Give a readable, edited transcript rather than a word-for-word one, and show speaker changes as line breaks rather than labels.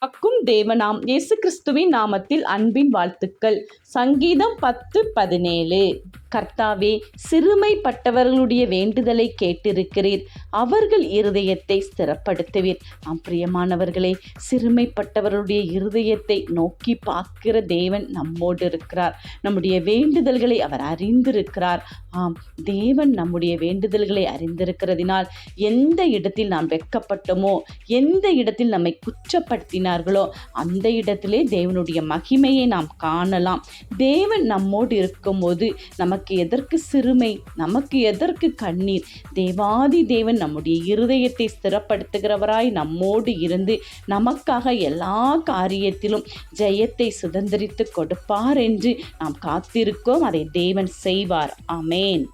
அக்கும் தேவனாம் இயேசு கிறிஸ்துவின் நாமத்தில் அன்பின் வாழ்த்துக்கள். சங்கீதம் 10:17. கர்த்தாவே, சிறுமைப்பட்டவர்களுடைய வேண்டுதலை கேட்டிருக்கிறீர், அவர்கள் இருதயத்தை ஸ்திரப்படுத்துவீர். பிரியமானவர்களே, சிறுமைப்பட்டவர்களுடைய இருதயத்தை நோக்கி பார்க்கிற தேவன் நம்மோடு இருக்கிறார். நம்முடைய வேண்டுதல்களை அவர் அறிந்திருக்கிறார். தேவன் நம்முடைய வேண்டுதல்களை அறிந்திருக்கிறதினால் எந்த இடத்தில் நாம் வெட்கப்பட்டோமோ, எந்த இடத்தில் நம்மை குற்றப்படுத்தினார்களோ அந்த இடத்திலே தேவனுடைய மகிமையை நாம் காணலாம். தேவன் நம்மோடு இருக்கும்போது நமக்கு எதற்கு சிறுமை, நமக்கு எதற்கு கண்ணீர்? தேவாதி தேவன் நம்முடைய இருதயத்தை ஸ்திரப்படுத்துகிறவராய் நம்மோடு இருந்து நமக்காக எல்லா காரியத்திலும் ஜெயத்தை சுதந்திரித்து கொடுப்பார் என்று நாம் காத்திருக்கோம். அதை தேவன் செய்வார். ஆமென்.